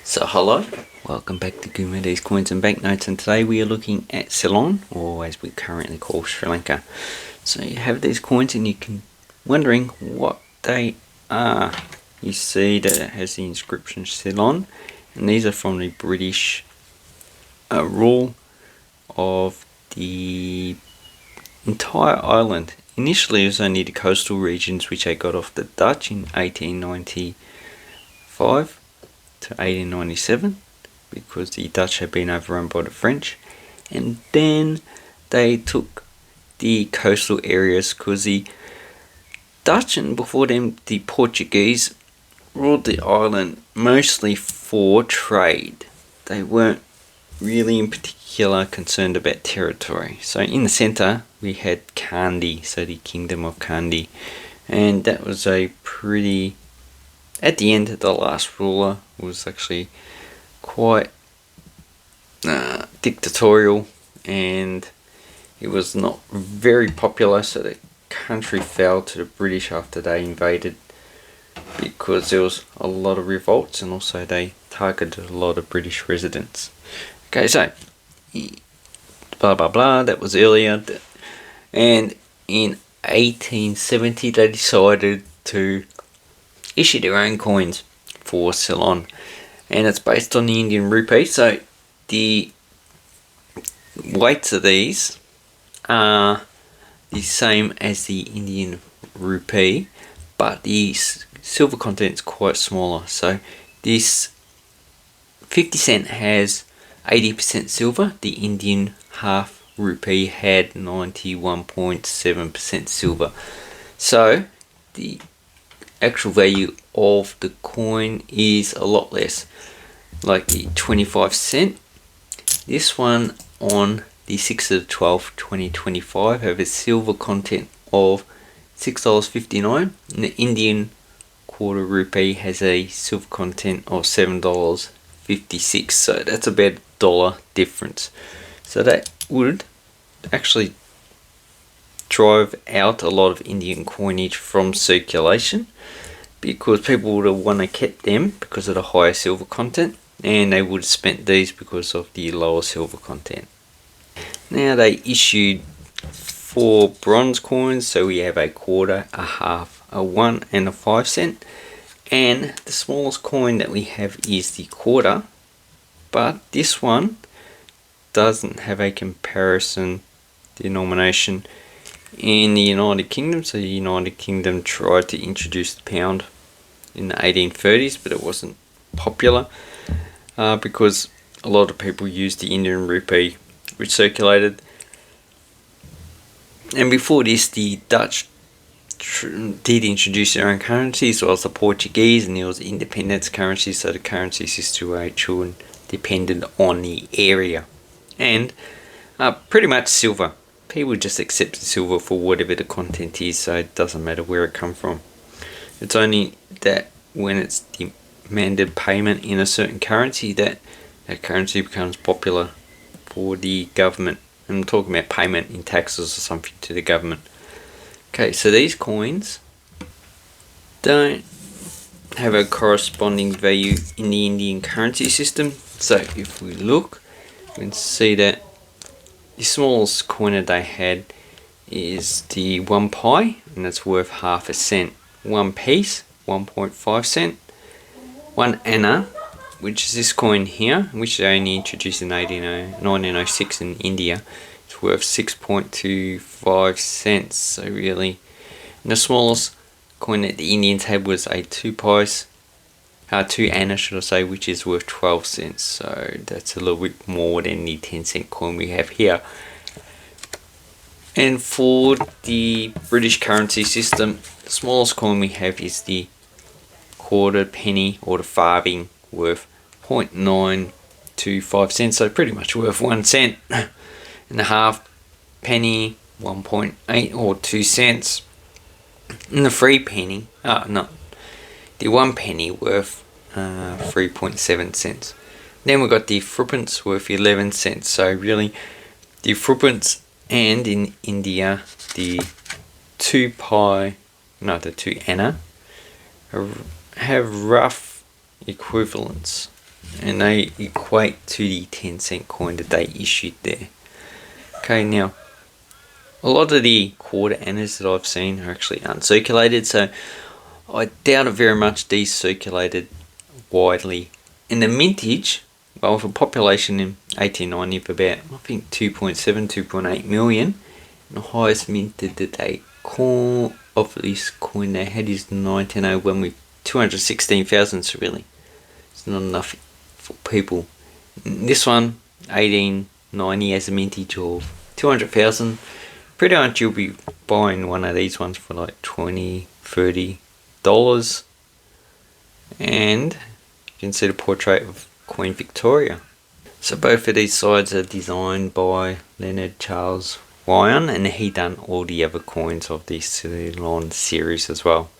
So hello, welcome back to Gumade's Coins and Banknotes, and today we are looking at Ceylon, or as we currently call Sri Lanka. So you have these coins and you can wondering what they are. You see that it has the inscription Ceylon, and these are from the British rule of the entire island. Initially it was only the coastal regions which they got off the Dutch in 1895 to 1897 because the Dutch had been overrun by the French, and then they took the coastal areas because the Dutch and before them the Portuguese ruled the island mostly for trade. They weren't really in particular concerned about territory. So in the centre we had Kandy, so the Kingdom of Kandy, and that was a pretty, at the end the last ruler was actually quite dictatorial, and it was not very popular, so the country fell to the British after they invaded because there was a lot of revolts, and also they targeted a lot of British residents. Okay, so blah blah blah, that was earlier, and in 1870 they decided to issue their own coins for Ceylon, and it's based on the Indian rupee. So the weights of these are the same as the Indian rupee, but the silver content is quite smaller. So this 50 cent has 80% silver. The Indian half rupee had 91.7% silver. So the actual value of the coin is a lot less, like the 25 cent. This one on the 6th of 12th 2025 have a silver content of $6.59, and the Indian quarter rupee has a silver content of $7.56, so that's about $1 difference. So that would actually drive out a lot of Indian coinage from circulation, because people would have want to keep them because of the higher silver content, and they would have spent these because of the lower silver content. Now they issued 4 bronze coins, so we have a quarter, a half, a 1 and a 5 cent, and the smallest coin that we have is the quarter, but this one doesn't have a comparison denomination in the United Kingdom. So the United Kingdom tried to introduce the pound in the 1830s, but it wasn't popular because a lot of people used the Indian rupee which circulated. And before this, the Dutch did introduce their own currency, as well as the Portuguese, and there was independence currency, so the currency situation depended on the area, and pretty much silver. People just accept silver for whatever the content is, so it doesn't matter where it comes from. It's only that when it's demanded payment in a certain currency that that currency becomes popular for the government. I'm talking about payment in taxes or something to the government. Okay, so these coins don't have a corresponding value in the Indian currency system. So if we look, we can see that the smallest coin that they had is the 1 pi, and it's worth half a cent. 1 piece, 1.5 cent. 1 anna, which is this coin here, which they only introduced in 1906 in India, it's worth 6.25 cents. So really, and the smallest coin that the Indians had was a 2 pies, 2 anna should I say, which is worth 12 cents. So that's a little bit more than the 10 cent coin we have here. And for the British currency system, the smallest coin we have is the quarter penny, or the farthing, worth 0.925 cents, so pretty much worth 1 cent. And the half penny, 1.8 or 2 cents. And the 3 penny, the 1 penny worth 3.7 cents. Then we've got the threepence worth 11 cents. So really, the threepence, and in India the 2 anna have rough equivalents. and they equate to the 10-cent coin that they issued there. Okay, now a lot of the quarter annas that I've seen are actually uncirculated, so I doubt it very much these circulated widely. In the mintage, well, with a population in 1890 of about, I think, 2.7, 2.8 million, the highest minted that they call of this coin they had is 1901 with 216,000, so really, it's not enough for people. This one, 1890, has a mintage of 200,000. Pretty much you'll be buying one of these ones for like $20, $30. And you can see the portrait of Queen Victoria. So both of these sides are designed by Leonard Charles Wyon, and he done all the other coins of the Ceylon series as well.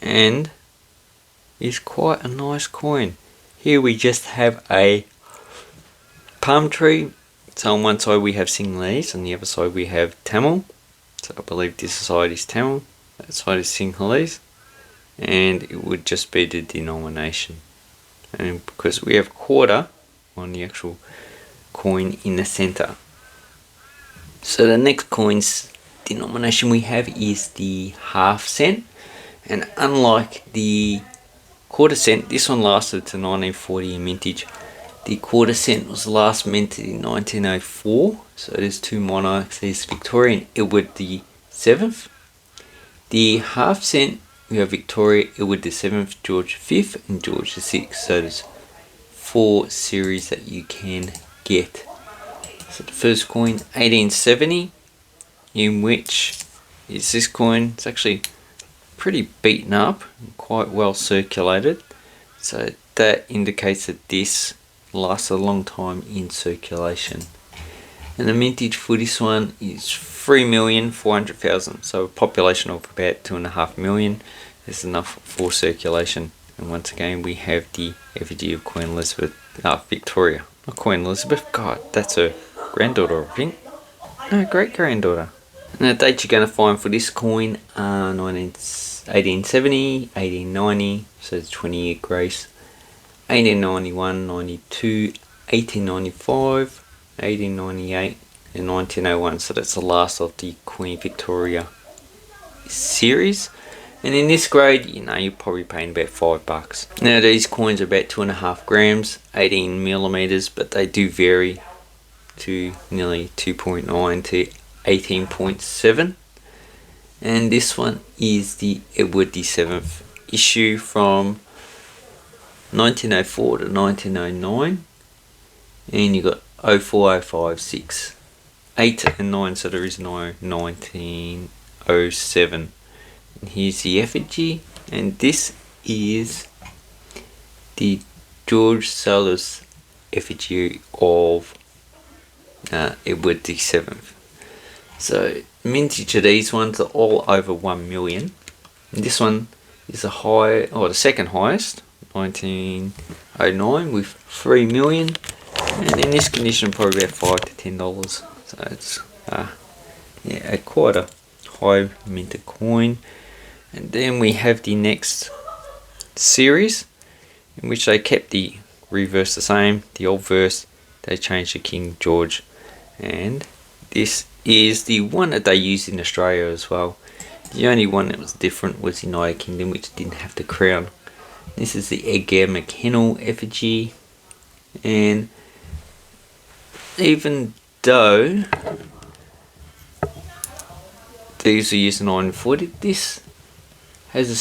And it's quite a nice coin. Here we just have a palm tree. So on one side we have Sinhalese, on the other side we have Tamil. So I believe this side is Tamil, that side is Sinhalese, and it would just be the denomination. And because we have quarter on the actual coin in the center. So the next coin's denomination we have is the half cent, and unlike the quarter cent, this one lasted to 1940 in mintage. The quarter cent was last minted in 1904, so there's two monarchs. There's Victoria and Edward the 7th. The half cent, we have Victoria, Edward the 7th, George the 5th, and George the 6th. So there's 4 series that you can get. So the first coin, 1870, in which is this coin. It's actually pretty beaten up, quite well circulated. So that indicates that this lasts a long time in circulation. And the mintage for this one is 3,400,000. So a population of about 2.5 million is enough for circulation. And once again we have the effigy of Queen Elizabeth, Victoria. Not Queen Elizabeth, God, that's her granddaughter, I think. No, great granddaughter. And the dates you're going to find for this coin are 1870, 1890, so it's 20-year grace. 1891, 92, 1895, 1898, and 1901. So that's the last of the Queen Victoria series. And in this grade, you're probably paying about $5. Now these coins are about 2.5 grams, 18 millimeters, but they do vary to nearly 2.9 to 18.7. And this one is the Edward the 7th issue from 1904 to 1909, and you got 04, 05, 6, 8 and 9, so there is no 1907. And here's the effigy, and this is the George Sellers effigy of Edward the 7th. So mintage of these ones are all over 1 million. And this one is the second highest, 1909 with 3 million, and in this condition probably about $5 to $10. So it's quite a high minted coin. And then we have the next series, in which they kept the reverse the same, the old verse, they changed to King George, and this is the one that they used in Australia as well. The only one that was different was the United Kingdom, which didn't have the crown. This is the Edgar McKennell effigy, and even though these are used in 1940, this has a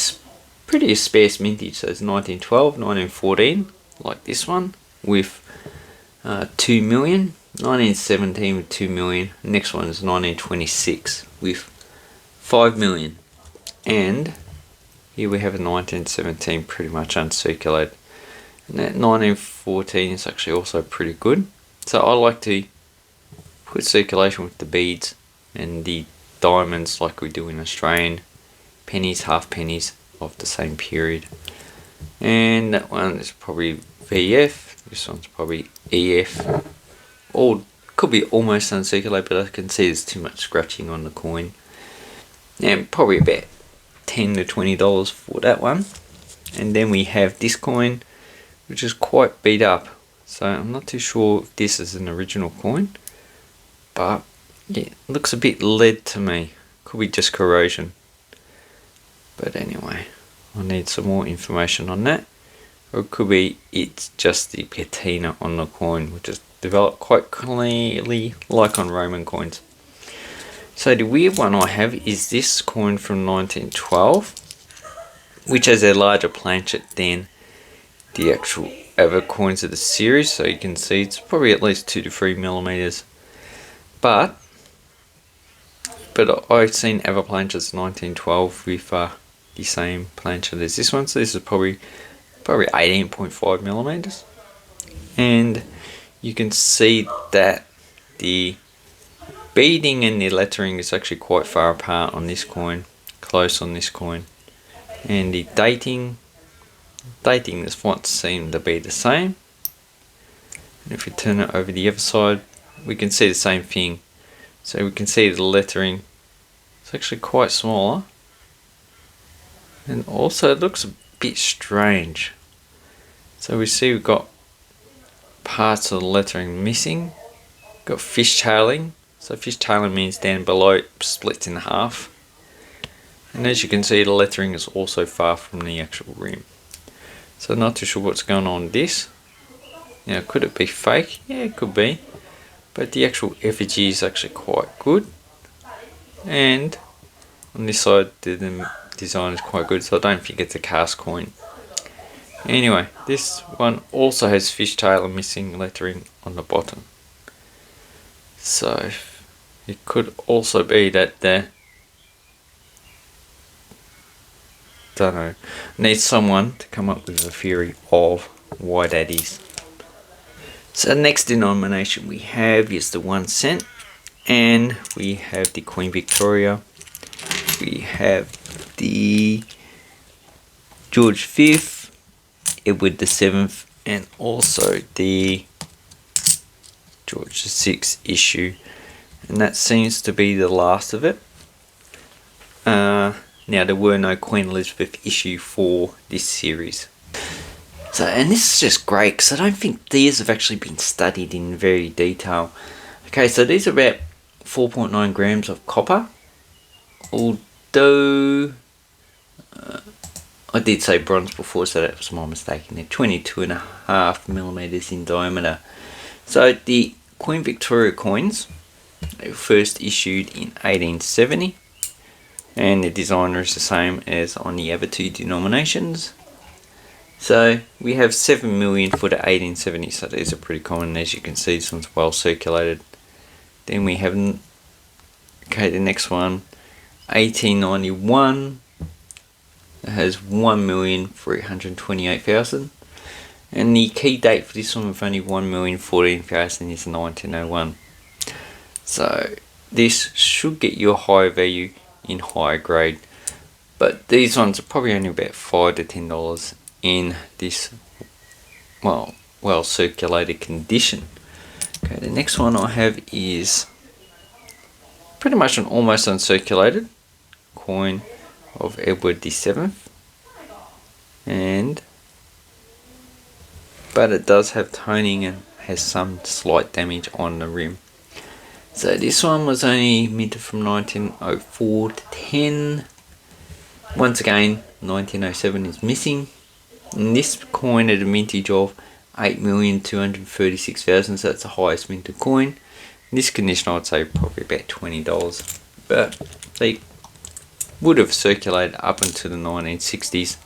pretty sparse mintage. So it's 1912, 1914, like this one, with 2 million, 1917 with 2 million, next one is 1926 with 5 million, and here we have a 1917 pretty much uncirculated, and that 1914 is actually also pretty good. So I like to put circulation with the beads and the diamonds like we do in Australian pennies, half pennies of the same period. And that one is probably VF, this one's probably EF, or could be almost uncirculated, but I can see there's too much scratching on the coin. And probably about $10 to $20 for that one. And then we have this coin, which is quite beat up. So I'm not too sure if this is an original coin, but yeah, it looks a bit lead to me. Could be just corrosion. But anyway, I'll need some more information on that. Or it could be it's just the patina on the coin, which is developed quite clearly like on Roman coins. So the weird one I have is this coin from 1912, which has a larger planchet than the actual other coins of the series. So you can see it's probably at least 2 to 3 millimeters. But I've seen other planchets 1912 with the same planchet as this one. So this is probably 18.5 millimeters, and you can see that the beading and the lettering is actually quite far apart on this coin, close on this coin, and the dating the fonts seem to be the same. And if we turn it over the other side, we can see the same thing. So we can see the lettering, it's actually quite smaller, and also it looks a bit strange. So we see we've got parts of the lettering missing. Got fishtailing. So fishtailing means down below it splits in half. And as you can see, the lettering is also far from the actual rim. So not too sure what's going on with this. Now, could it be fake? Yeah, it could be. But the actual effigy is actually quite good. And on this side, the design is quite good, so I don't think it's a cast coin. Anyway, this one also has fishtail and missing lettering on the bottom. So it could also be that don't know, needs someone to come up with a theory of why that is. So the next denomination we have is the 1 cent, and we have the Queen Victoria, we have the George V, Edward VII, and also the George VI issue, and that seems to be the last of it. Now there were no Queen Elizabeth issue for this series. So, and this is just great because I don't think these have actually been studied in very detail. Okay, so these are about 4.9 grams of copper, although I did say bronze before, so that was my mistake. They're 22.5 millimeters in diameter. So the Queen Victoria coins, they were first issued in 1870, and the designer is the same as on the other two denominations. So we have 7 million for the 1870, so these are pretty common. As you can see, this one's well circulated. Then we have, okay, the next one, 1891. It has 1,328,000, and the key date for this one with only 1,014,000 is 1901. So this should get you a higher value in higher grade, but these ones are probably only about $5 to $10 in this well circulated condition. Okay, the next one I have is pretty much an almost uncirculated coin of Edward VII, but it does have toning and has some slight damage on the rim. So this one was only minted from 1904 to 10. Once again, 1907 is missing. And this coin had a mintage of 8,236,000, so that's the highest minted coin. In this condition, I'd say probably about $20, but they would have circulated up into the 1960s,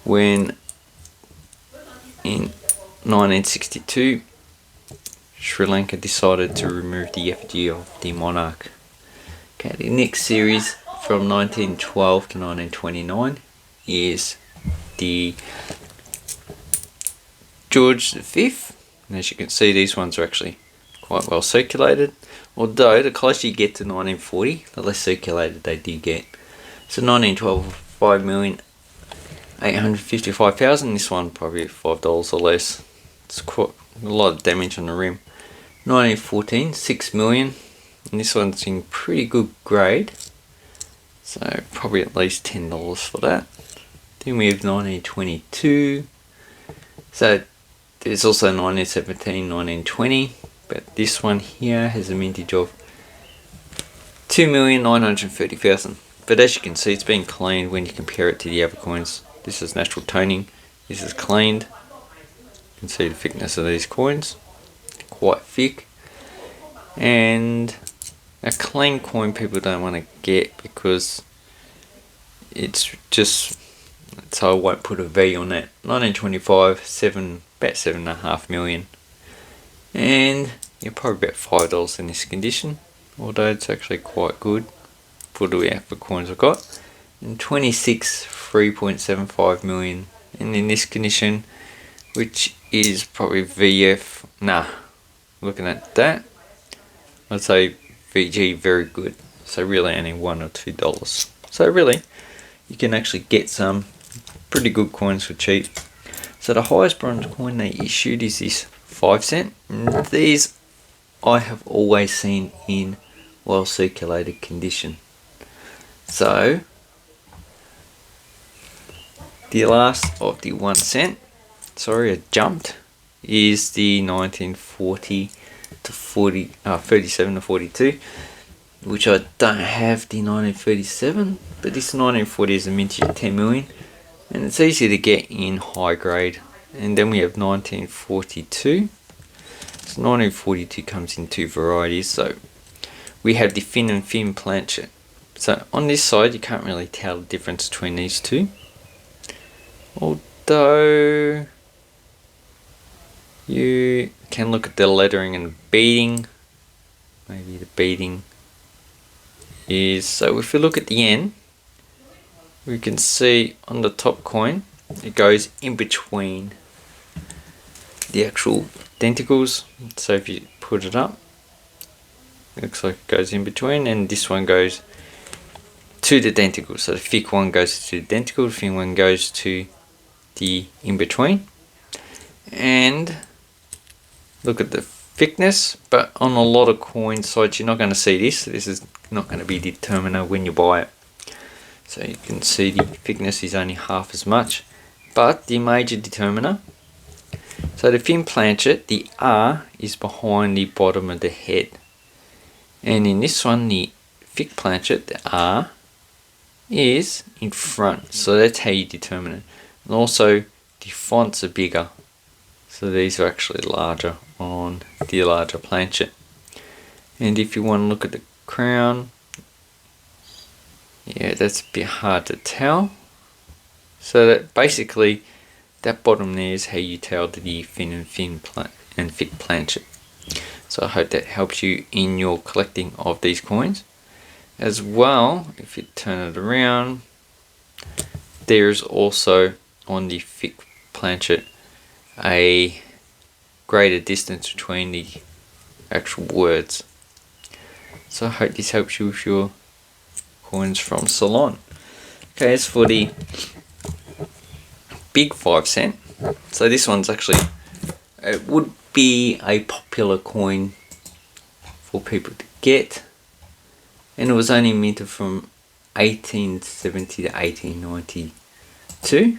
when in 1962 Sri Lanka decided to remove the effigy of the monarch. Okay, the next series from 1912 to 1929 is the George V, and as you can see, these ones are actually quite well circulated, although the closer you get to 1940, the less circulated they do get. So 1912, 5,855,000, this one probably $5 or less. It's quite a lot of damage on the rim. 1914, 6 million, and this one's in pretty good grade, so probably at least $10 for that. Then we have 1922, So there's also 1917, 1920, but this one here has a mintage of 2,930,000. But as you can see, it's been cleaned when you compare it to the other coins. This is natural toning, this is cleaned. You can see the thickness of these coins, quite thick. And a clean coin people don't want to get because it's just, so I won't put a V on that. 1925, about 7.5 million. And you're probably about $5 in this condition, although it's actually quite good for the other coins I've got. And 26, 3.75 million. And in this condition, which is probably VF, looking at that, I'd say VG very good. So really only $1 or $2. So really, you can actually get some pretty good coins for cheap. So the highest bronze coin they issued is this 5 cent. And these I have always seen in well circulated condition. So the last of the 1 cent, sorry I jumped, is the 1940 to 37 to 42, which I don't have the 1937, but this 1940 is a mintage of 10 million, and it's easy to get in high grade. And then we have 1942. So 1942 comes in two varieties. So we have the thin and thin planchet. So on this side you can't really tell the difference between these two, although you can look at the lettering and beading. Maybe the beading is, so if we look at the end, we can see on the top coin it goes in between the actual denticles. So if you put it up, it looks like it goes in between, and this one goes to the denticles. So the thick one goes to the denticle, the thin one goes to the in between. And look at the thickness, but on a lot of coin sites you're not going to see this. This is not going to be the determiner when you buy it. So you can see the thickness is only half as much. But the major determiner, so the thin planchet, the R is behind the bottom of the head. And in this one, the thick planchet, the R, is in front. So that's how you determine it. And also the fonts are bigger. So these are actually larger on the larger planchet. And if you want to look at the crown, yeah, that's a bit hard to tell. So that basically, that bottom there is how you tell the thin and thick planchet. So I hope that helps you in your collecting of these coins. As well, if you turn it around, there's also on the thick planchet a greater distance between the actual words. So I hope this helps you with your coins from Ceylon. Okay, as for the big 5 cent, so this one's actually, it would be a popular coin for people to get, and it was only minted from 1870 to 1892,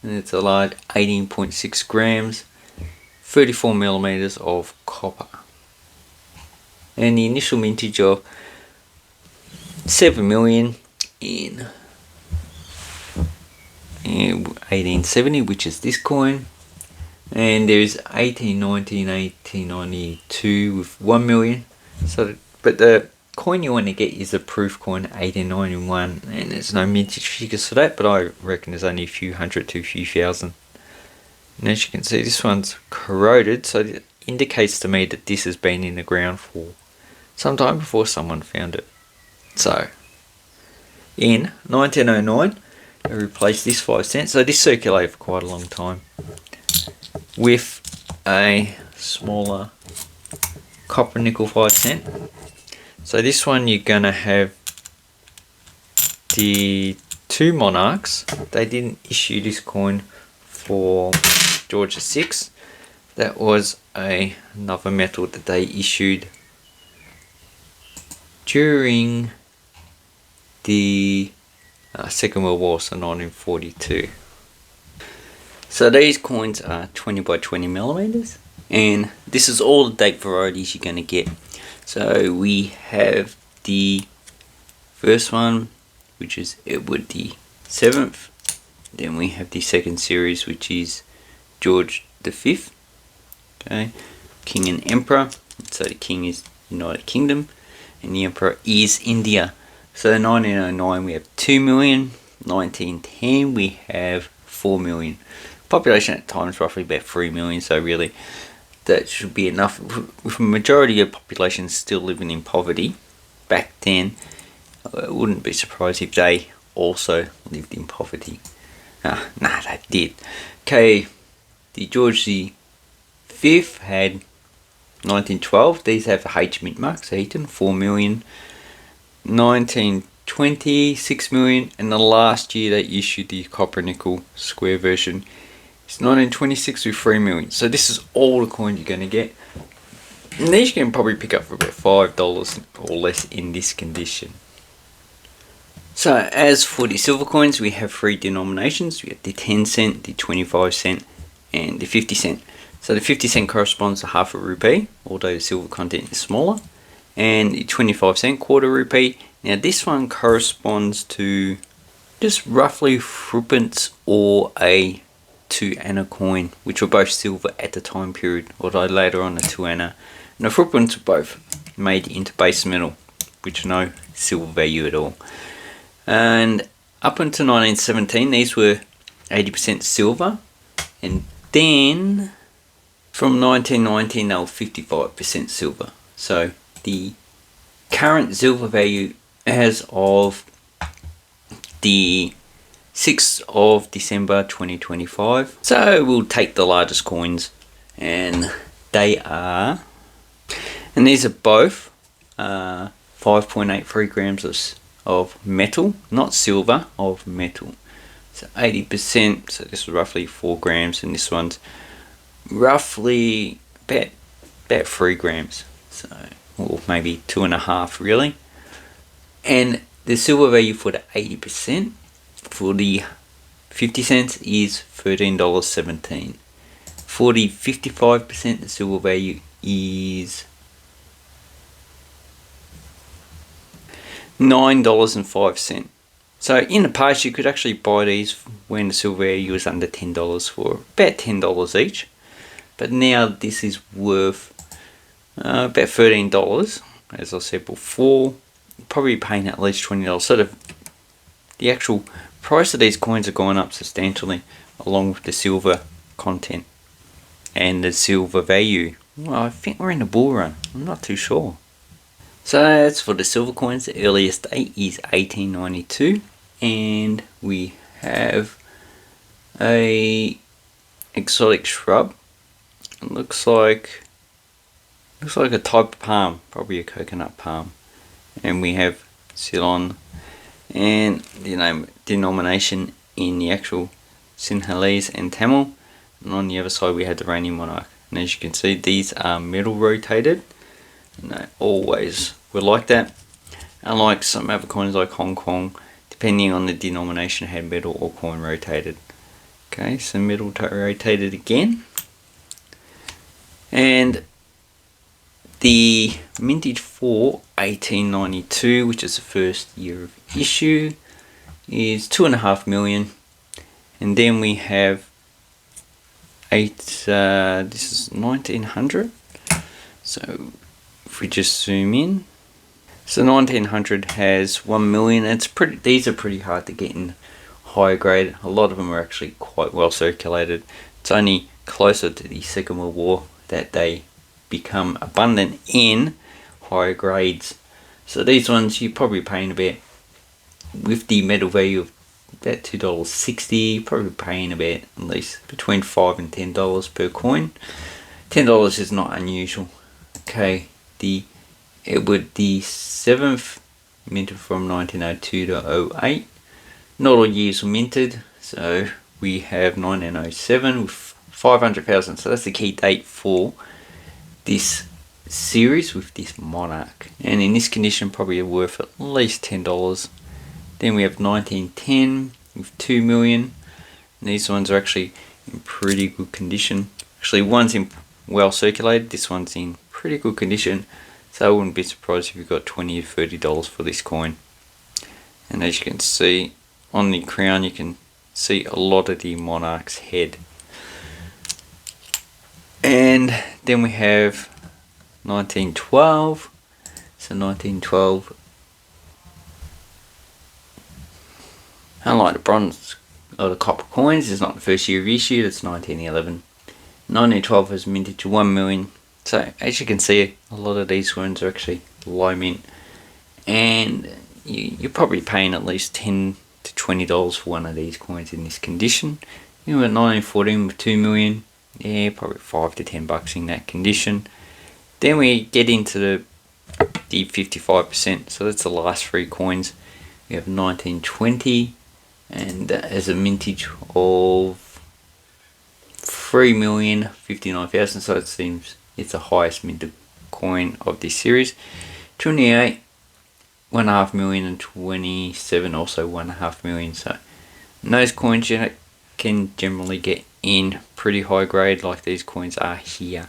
and it's a large 18.6 grams, 34 millimeters of copper, and the initial mintage of 7 million in 1870, which is this coin. And there's 1890 and 1892 with 1 million. So, but the coin you want to get is a proof coin, 1891, and there's no mintage figures for that, but I reckon there's only a few hundred to a few thousand. And as you can see, this one's corroded, so it indicates to me that this has been in the ground for some time before someone found it. So in 1909 they replaced this 5 cent, so this circulated for quite a long time, with a smaller copper nickel 5 cent. So this one you're gonna have the two monarchs. They didn't issue this coin for George VI. That was another metal that they issued during the Second World War, so 1942. So these coins are 20 by 20 millimeters, and this is all the date varieties you're going to get. So we have the first one, which is Edward the 7th. Then we have the second series, which is George the 5th. Okay, King and Emperor. So the King is United Kingdom, and the Emperor is India. So 1909 we have 2 million. 1910 we have 4 million. Population at the time is roughly about 3 million, so really that should be enough. With a majority of population still living in poverty back then, I wouldn't be surprised if they also lived in poverty. Nah, they did. Okay, the George the 5th had 1912. These have the H mint marks, Eaton, 4 million. 1920, 6 million, and the last year they issued the copper nickel square version is 1926 with 3 million. So this is all the coins you're going to get. And these you can probably pick up for about $5 or less in this condition. So as for the silver coins, we have 3 denominations. We have the 10 cent, the 25 cent, and the 50 cent. So the 50 cent corresponds to half a rupee, although the silver content is smaller. And the 25 cent quarter rupee. Now this one corresponds to just roughly threepence or a 2 anna coin, which were both silver at the time period, although later on the 2 anna and the threepence were both made into base metal, which no silver value at all. And up until 1917 these were 80% silver, and then from 1919 they were 55% silver. So the current silver value as of the 6th of December 2025. So we'll take the largest coins, and they are, and these are both 5.83 grams of metal, not silver, of metal. So 80%, so this is roughly 4 grams, and this one's roughly about 3 grams. So, or maybe 2.5 really. And the silver value for the 80% for the 50 cents is $13.17. For the 55%, the silver value is $9.05. So in the past you could actually buy these when the silver value was under $10 for about $10 each, but now this is worth about $13. As I said before, probably paying at least $20. So the actual price of these coins are going up substantially, along with the silver content and the silver value. Well, I think we're in a bull run. I'm not too sure. So as for the silver coins, the earliest date is 1892, and we have a exotic shrub. It looks like a type of palm, probably a coconut palm. And we have Ceylon, and the denomination in the actual Sinhalese and Tamil. And on the other side we have the reigning monarch. And as you can see, these are metal rotated, and they always were like that. Unlike some other coins like Hong Kong, depending on the denomination, had metal or coin rotated. Okay, so metal rotated again. And the mintage for 1892, which is the first year of issue, is 2.5 million. And then we have this is 1900. So if we just zoom in, so 1900 has 1 million. These are pretty hard to get in higher grade. A lot of them are actually quite well circulated. It's only closer to the Second World War that they become abundant in higher grades. So these ones you're probably paying about, with the metal value of about $2.60, probably paying about at least between $5 and $10 per coin. $10 is not unusual. Okay, the Edward the 7th, minted from 1902 to 08. Not all years were minted, so we have 1907 with 500,000. So that's the key date for this series with this monarch, and in this condition probably worth at least $10. Then we have 1910 with 2 million, and these ones are actually in pretty good condition. Actually, one's in well circulated, this one's in pretty good condition, so I wouldn't be surprised if you got $20 or $30 for this coin. And as you can see on the crown, you can see a lot of the monarch's head. And then we have 1912. So 1912, unlike the bronze or the copper coins, it's not the first year of issue, it's 1911. 1912 was minted to 1 million. So as you can see, a lot of these ones are actually low mint, and you're probably paying at least $10 to $20 for one of these coins in this condition. You know, at 1914 with 2 million, yeah, probably $5 to $10 in that condition. Then we get into the 55%, so that's the last three coins. We have 1920, and that has a mintage of 3,059,000, so it seems it's the highest minted coin of this series. 28, 1.5 million, and 27 also 1.5 million. So those coins you can generally get in pretty high grade like these coins are here.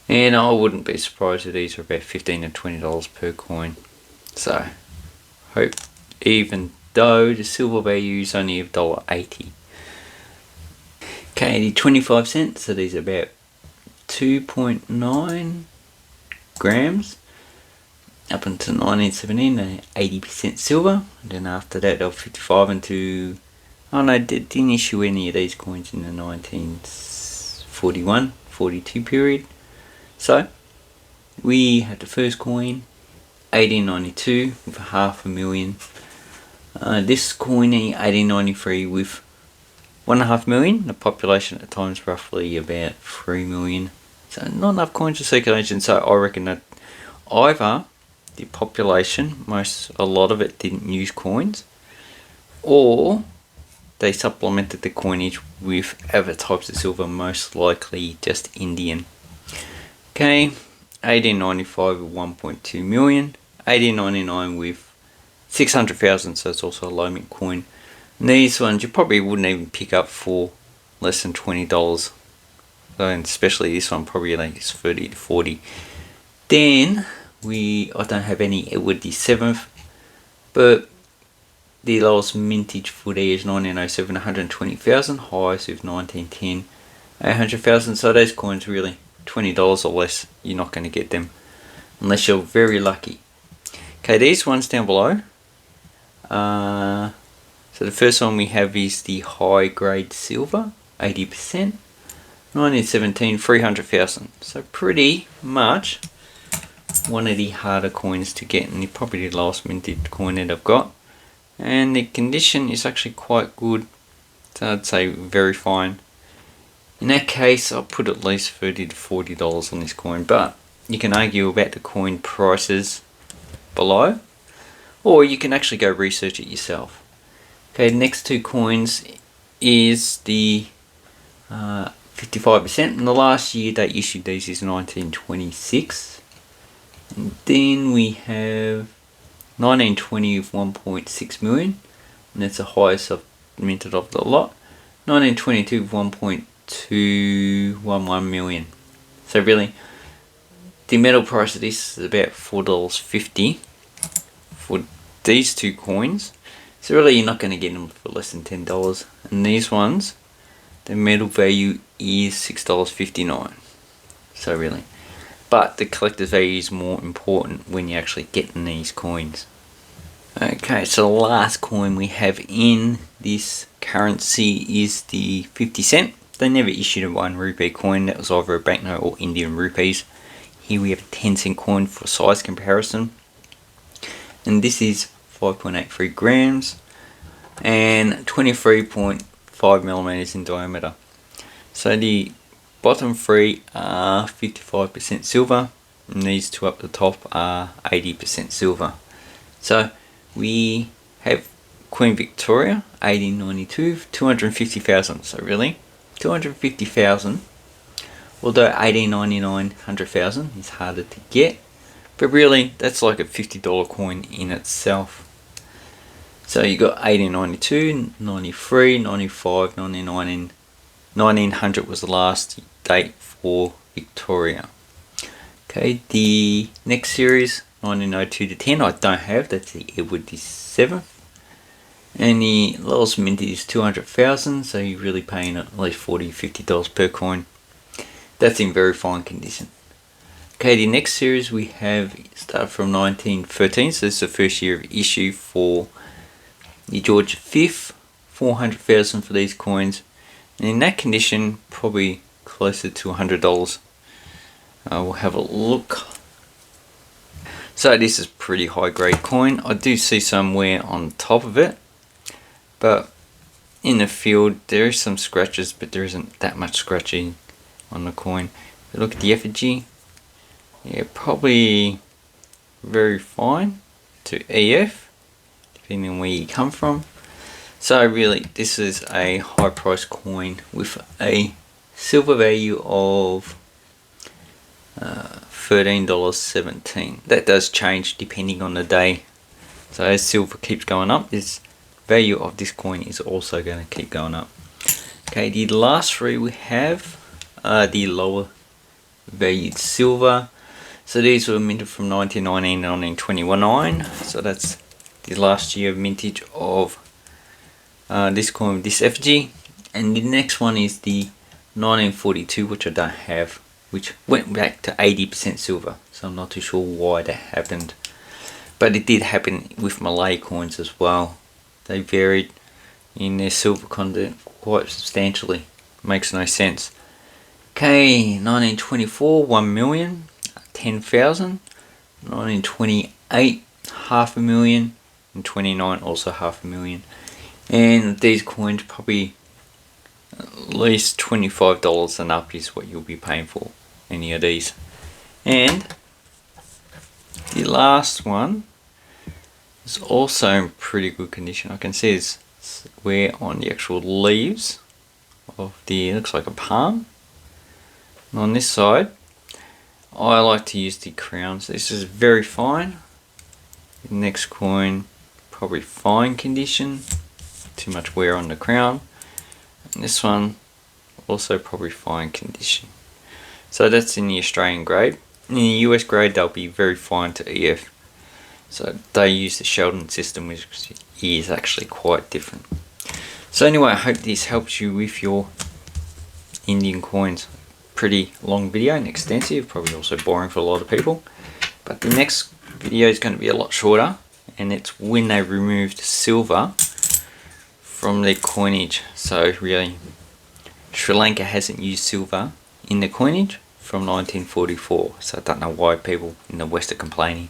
And I wouldn't be surprised if these are about $15 to $20 per coin. So, hope, even though the silver value is only $1.80. Okay, the 25 cents, so these are about 2.9 grams. Up until 1917, they're 80% silver. And then after that, they were 55 into... Oh no, didn't issue any of these coins in the 1941-42 period. So, we had the first coin, 1892 with 500,000. This coin in 1893 with 1.5 million. The population at the time is roughly about 3 million. So not enough coins for circulation. So I reckon that either the population, a lot of it didn't use coins, or they supplemented the coinage with other types of silver, most likely just Indian. Okay, 1895 with 1.2 million, 1899 with 600,000, so it's also a low mint coin. And these ones you probably wouldn't even pick up for less than $20. And especially this one, probably like it's 30 to 40. Then I don't have any Edward the 7th, but the lowest mintage for there is 1907, 120,000, highest with 1910, 800,000. So those coins really $20 or less, you're not going to get them unless you're very lucky. Okay, these ones down below. So the first one we have is the high grade silver, 80%. 1917, 300,000. So pretty much one of the harder coins to get, and probably the last minted coin that I've got. And the condition is actually quite good, so I'd say very fine. In that case, I'll put at least $30 to $40 on this coin, but you can argue about the coin prices below, or you can actually go research it yourself. Okay, the next two coins is the 55%, and the last year they issued these is 1926. And then we have 1920 with 1.6 million, and that's the highest I've minted of the lot. 1922 with 1.211 million. So really, the metal price of this is about $4.50 for these two coins. So really you're not going to get them for less than $10. And these ones, the metal value is $6.59. So really, but the collector's value is more important when you're actually getting these coins. Okay, so the last coin we have in this currency is the 50 cent. They never issued a 1 rupee coin, that was either a banknote or Indian rupees. Here we have a 10 cent coin for size comparison. And this is 5.83 grams and 23.5 millimeters in diameter. So the bottom three are 55% silver, and these two up the top are 80% silver. So we have Queen Victoria, 1892, 250,000. So really, 250,000. Although 1899, 100,000 is harder to get, but really that's like a $50 coin in itself. So you got 1892, 93, 95, 99, and 1900 was the last date for Victoria. Okay, the next series, 1902 to 10, I don't have. That's the Edward VII. And the lowest mintage is 200,000, so you're really paying at least $40-50 per coin. That's in very fine condition. Okay, the next series we have started from 1913, so this is the first year of issue for the George V, 400,000 for these coins. And in that condition, probably closer to $100. We'll have a look. So this is pretty high grade coin. I do see some wear on top of it, but in the field there is some scratches, but there isn't that much scratching on the coin. Look at the effigy. Yeah, probably very fine to EF, depending on where you come from. So really, this is a high price coin with a silver value of $13.17. That does change depending on the day. So as silver keeps going up, this value of this coin is also going to keep going up. Okay, the last three we have are the lower valued silver. So these were minted from 1919 to 1929. So that's the last year of mintage of this coin with this effigy. And the next one is the 1942, which I don't have, which went back to 80% silver. So I'm not too sure why that happened. But it did happen with Malay coins as well. They varied in their silver content quite substantially. Makes no sense. Okay, 1924, 1 million, 10,000. 1928, half a million. And 29, also half a million. And these coins probably at least $25 and up is what you'll be paying for any of these. And the last one is also in pretty good condition. I can see it's wear on the actual leaves of the, it looks like a palm. And on this side, I like to use the crowns. This is very fine. The next coin, probably fine condition. Too much wear on the crown. And this one, also probably fine condition. So that's in the Australian grade. In the US grade, they'll be very fine to EF. So they use the Sheldon system, which is actually quite different. So anyway, I hope this helps you with your Indian coins. Pretty long video and extensive, probably also boring for a lot of people. But the next video is going to be a lot shorter, and it's when they removed silver from their coinage. So really, Sri Lanka hasn't used silver in the coinage from 1944. So I don't know why people in the West are complaining.